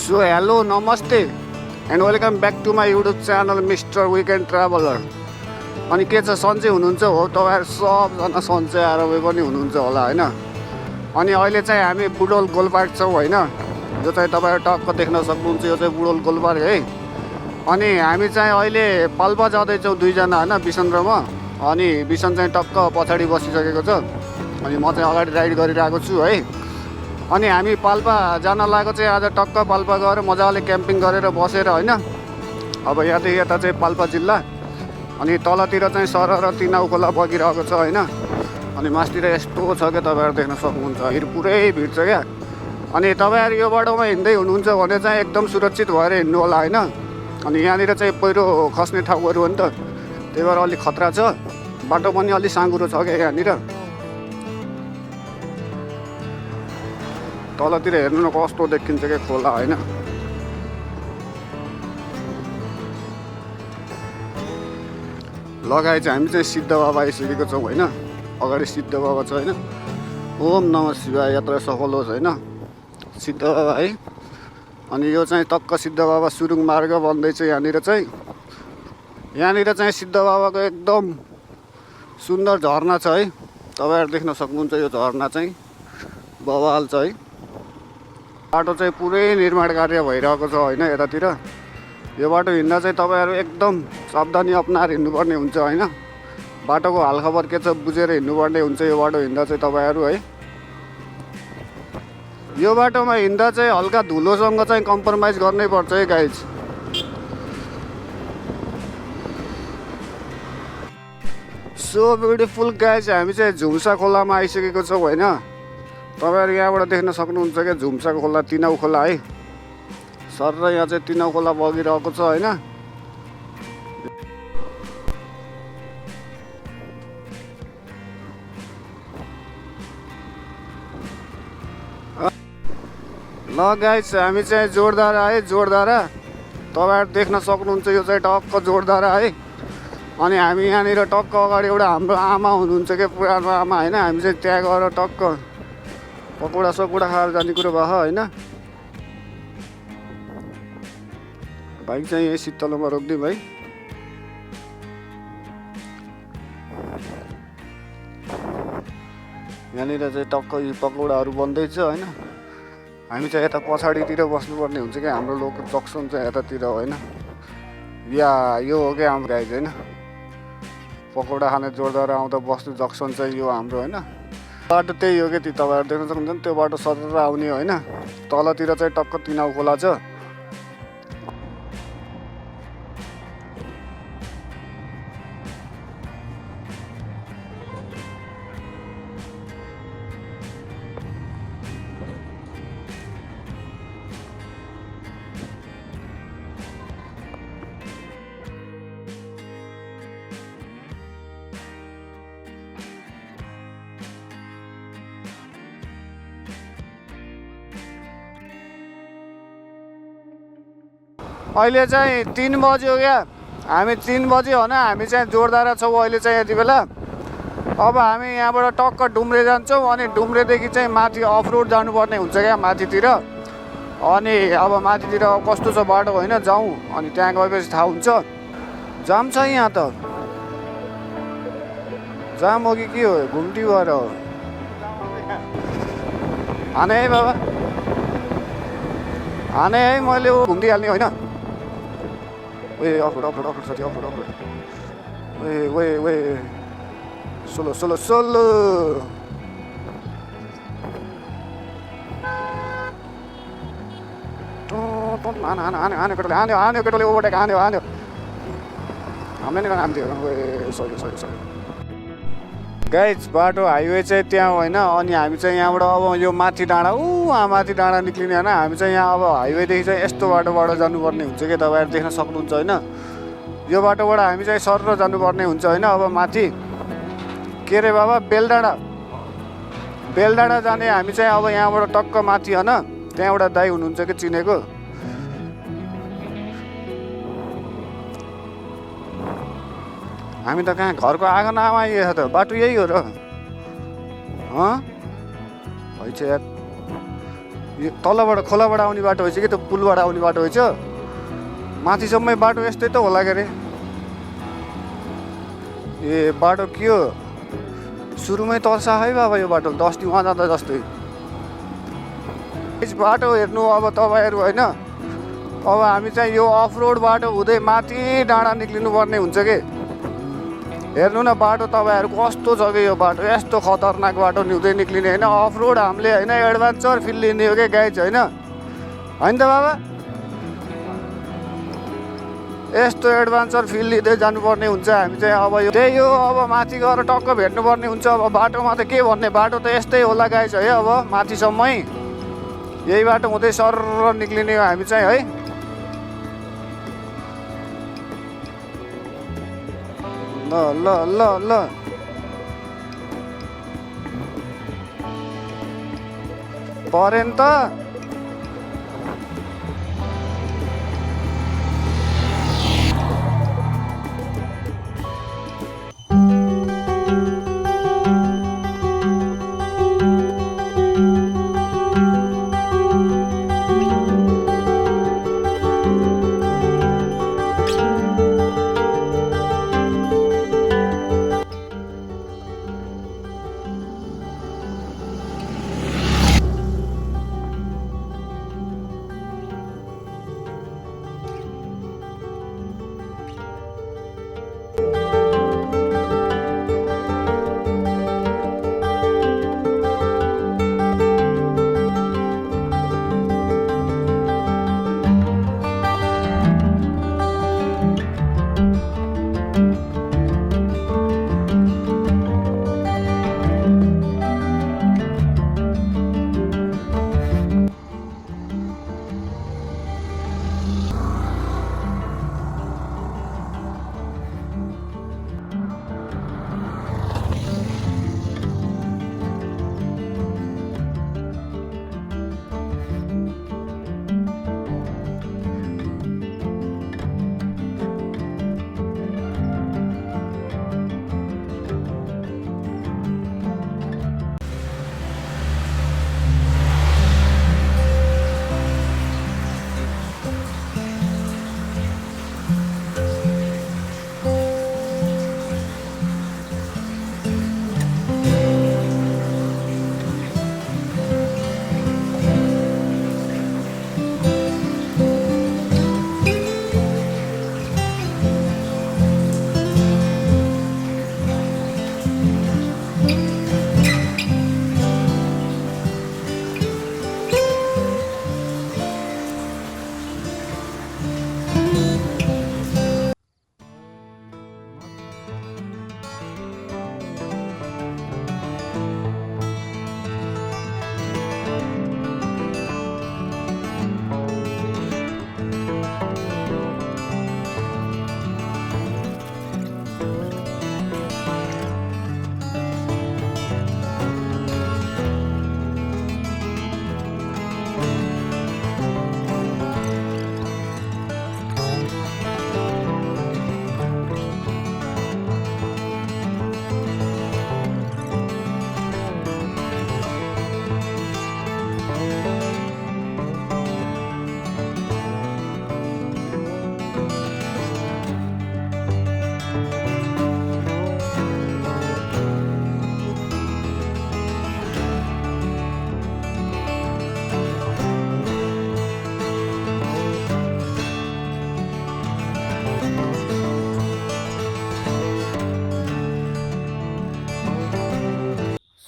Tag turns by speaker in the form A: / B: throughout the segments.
A: So hello, namaste and welcome back to my YouTube channel Mr. Weekend Traveler. अनि के छ सन्चै हुनुहुन्छ हो तपाईहरु सबजना सन्चै आरामै पनि हुनुहुन्छ होला हैन। अनि अहिले चाहिँ हामी बुडोल गोलपार्क छौं हैन। यो चाहिँ तपाईहरु टक्क देख्न सक्नुहुन्छ यो चाहिँ बुडोल गोलपार्क है। अनि हामी चाहिँ अहिले पाल्पा जाँदै छौं दुई जना हैन बिसन र म। अनि बिसन चाहिँ टक्क पछाडी बसिसकेको छ। अनि म चाहिँ अगाडि राइड गरिरहेको छु है। अनि हामी पाल्पा जान लागेको चाहिँ आज टक्क पाल्पा गएर मजाले क्याम्पिङ गरेर बसेर हैन। अब यहाँदेखि यता चाहिँ पाल्पा जिल्ला अनि तलतिर चाहिँ सरर तिनाउ खोला बगिरहेको छ हैन। अनि मास्तिर यस्तो छ के तपाईहरु देख्न सक्नुहुन्छ भिड पुरै भिड छ क्या। अनि तपाईहरु यो बाटोमा हिँड्दै हुनुहुन्छ भने चाहिँ एकदम सुरक्षित भएर हिँड्नु होला हैन। अनि यहाँनिर चाहिँ पहिरो खस्ने ठाउँहरु हो नि त, त्यही भएर अलि खतरा छ। बाटो पनि अलि साँघुरो छ क्या यहाँनिर। तलतिर हेर्नु न कस्तो देखिन्छ के खोला हैन। लगाए चाहिँ हामी चाहिँ सिद्ध बाबा आइसकेको छौँ हैन। अगाडि सिद्ध बाबा छ हैन। ओम नमः शिवाय यात्रा सफल होस् हैन। सिद्ध बाबा है। अनि यो चाहिँ टक्क सिद्ध बाबा सुरुङ मार्ग बन्दैछ यहाँनिर चाहिँ। यहाँनिर चाहिँ सिद्ध बाबाको एकदम सुन्दर झरना छ है। तपाईहरु देख्न सक्नुहुन्छ यो झरना चाहिँ बवाल छ है। बाटो चाहिँ पुरै निर्माण कार्य भइरहेको छ हैन यतातिर। यो बाटो हिँड्दा चाहिँ तपाईहरु एकदम सावधानी अपनाएर हिँड्नुपर्ने हुन्छ हैन। बाटोको हालखबर के छ बुझेर हिँड्नुपर्ने हुन्छ यो बाटो हिँड्दा चाहिँ तपाईहरु है। यो बाटोमा हिँड्दा चाहिँ हल्का धुलोसँग चाहिँ कम्प्रोमाइज गर्नै पर्छ है गाइज। सो ब्युटिफुल गाइज, हामी चाहिँ झुम्सा खोलामा आइसकेको छौँ हैन। तपाईहरु यहाँबाट देख्न सक्नुहुन्छ के झुम्सा खोला तिनाउ खोला है। सर र यहाँ चाहिँ तिनाउ खोला बगिरहेको छ हैन। ल गाइस हामी चाहिँ जोरदारा है जोरदारा। तपाईहरु देख्न सक्नुहुन्छ यो चाहिँ टक्क जोरदारा है। अनि हामी यहाँनिर टक्क अगाडि एउटा हाम्रो आमा हुनुहुन्छ के पुरानो आमा हैन। हामी चाहिँ त्यहाँ गएर टक्क पकोडा सकोडा खाएर जाने कुरो भयो हैन। बाइक चाहिँ यही शीतलमा रोकिदिउँ है। यहाँनिर चाहिँ टक्क यी पकौडाहरू बन्दैछ हैन। हामी चाहिँ यता पछाडितिर बस्नुपर्ने हुन्छ क्या। हाम्रो लोकल जक्सन चाहिँ यतातिर होइन। या यो हो क्या हाम्रो गाइज होइन। पकौडा खाने जोरदार आउँदा बस्नु जक्सन चाहिँ यो हाम्रो होइन। बाटो त्यही हो क्या तपाईँहरू देख्न सक्नुहुन्छ नि त्यो बाटो सर आउने होइन। तलतिर चाहिँ टक्क तिनाउ खोला छ। अहिले चाहिँ 3 बज्यो क्या। हामी 3 बज्यो होइन। हामी चाहिँ जोरदारा छौँ अहिले चाहिँ यति बेला। अब हामी यहाँबाट टक्क डुम्रे जान्छौँ। अनि डुम्रेदेखि चाहिँ माथि अफ रोड जानुपर्ने हुन्छ क्या माथितिर। अनि अब माथितिर कस्तो छ बाटो होइन जाउँ। अनि त्यहाँ गएपछि थाहा हुन्छ। जाम छ यहाँ त। जाम हो कि के हो घुम्टी भएर हो। हाने है बाबा हाने है। मैले घुम्टिहाल्ने होइन। ओए अफरोड अफरोड अफरोड साथी अफरोड अफरोड। ओए ओए ओए सोलो सोलो सोलो। हान हान हान हान्यो केटोले हान्यो हान्यो केटोले ओभरटेक हान्यो हान्यो। हामीले नै हान्थ्यो। ओए सरी सरी सरी गाइज। बाटो हाइवे चाहिँ त्यहाँ होइन। अनि हामी चाहिँ यहाँबाट अब यो माथि डाँडा माथि डाँडा निक्लिने होइन। हामी चाहिँ यहाँ अब हाइवेदेखि चाहिँ यस्तो बाटोबाट जानुपर्ने हुन्छ कि तपाईँहरू देख्न सक्नुहुन्छ होइन। यो बाटोबाट हामी चाहिँ सर जानुपर्ने हुन्छ होइन। अब माथि के अरे बाबा बेलडाँडा बेलडाँडा जाने हामी चाहिँ अब यहाँबाट टक्क माथि होइन। त्यहाँ एउटा दाइ हुनुहुन्छ कि चिनेको। हामी त कहाँ घरको आँगन आइएछ त। बाटो यही हो र है चाहिँ यार। यो तलबाट खोलाबाट आउने बाटो रहेछ कि त्यो पुलबाट आउने बाटो रहेछ। माथिसम्मै बाटो यस्तै त होला के अरे। ए बाटो के हो सुरुमै तर्सा है बाबा यो बाटो त अस्ति उहाँ जाँदा जस्तै। बाटो हेर्नु अब तपाईँहरू होइन, अब हामी चाहिँ यो अफ रोड बाटो हुँदै माथि डाँडा निक्लिनु पर्ने हुन्छ कि। हेर्नु न बाटो तपाईँहरू कस्तो छ कि यो बाटो, यस्तो खतरनाक बाटो हिउँदै निक्लिने होइन। अफ रोड हामीले होइन एडभेन्चर फिल लिने हो कि गाइज होइन, होइन त बाबा। यस्तो एडभेन्चर फिल लिँदै जानुपर्ने हुन्छ हामी चाहिँ। अब यो त्यही हो, अब माथि गएर टक्क भेट्नुपर्ने हुन्छ। अब बाटोमा त के भन्ने, बाटो त यस्तै होला गाइज है। अब माथिसम्मै यही बाटो हुँदै सर निक्लिने हो हामी चाहिँ है। ल ल ल ल परेन त।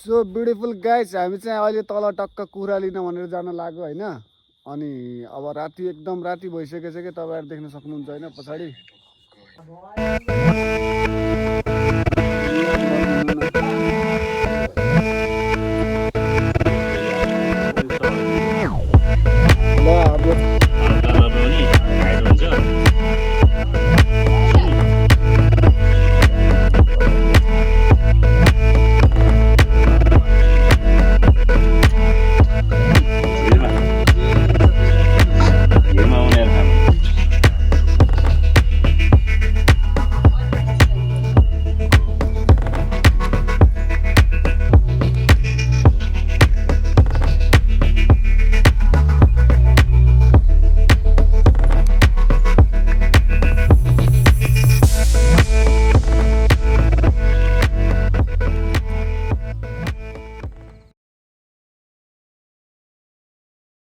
A: सो ब्युटिफुल गाइज, हामी चाहिँ अहिले तल टक्क कुरा लिन भनेर जान लाग्यो होइन। अनि अब राति एकदम राति भइसकेछ कि तपाईँहरू देख्न सक्नुहुन्छ होइन पछाडि।